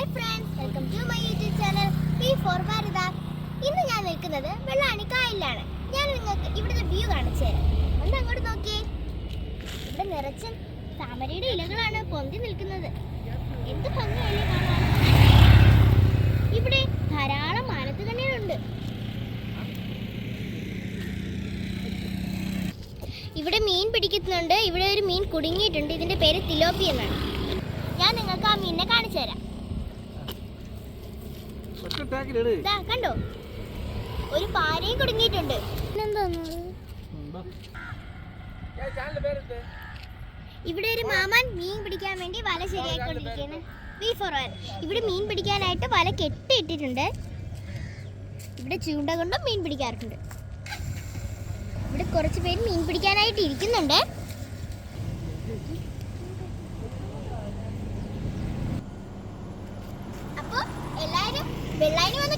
Hi friends, welcome to my YouTube channel P for Bharata. ഇന്ന് ഞാൻ നിൽക്കുന്നത് വെള്ളാണിക്കായലിലാണ്. ഞാൻ നിങ്ങൾക്ക് ഇവിടുത്തെ വ്യൂ കാണിച്ചു തരാം. ഒന്ന് അങ്ങോട്ട് നോക്കിയേ. ഇവിടെ നിറച്ച് താമരയുടെ ഇലകളാണ് പൊന്തി നിൽക്കുന്നത്. എന്ത് ഭംഗിയല്ലേ കാണാൻ. ഇവിടെ ധാരാളം മാനത്തുകണ്ണികളുണ്ട്. ഇവിടെ മീൻ പിടിക്കുന്നുണ്ട്. ഇവിടെ ഒരു മീൻ കുടുങ്ങിയിട്ടുണ്ട്. ഇതിന്റെ പേര് തിലോപ്പി എന്നാണ്. ഞാൻ നിങ്ങൾക്ക് ആ മീനിനെ കാണിച്ചു തരാം. കണ്ടോ, ഒരു പാരയും കുടുങ്ങിയിട്ടുണ്ട്. ഇവിടെ ഒരു മാമൻ മീൻ പിടിക്കാൻ വേണ്ടി വല ശരിയായിക്കൊണ്ടിരിക്കുകയാണ്. ഇവിടെ മീൻ പിടിക്കാനായിട്ട് വല കെട്ടിയിട്ടിട്ടുണ്ട്. ഇവിടെ ചൂണ്ട കൊണ്ടും മീൻ പിടിക്കാറുണ്ട്. ഇവിടെ കുറച്ച് പേര് മീൻ പിടിക്കാനായിട്ട് ഇരിക്കുന്നുണ്ട്. അപ്പോൾ എല്ലാവരും വെള്ളായണി വന്ന്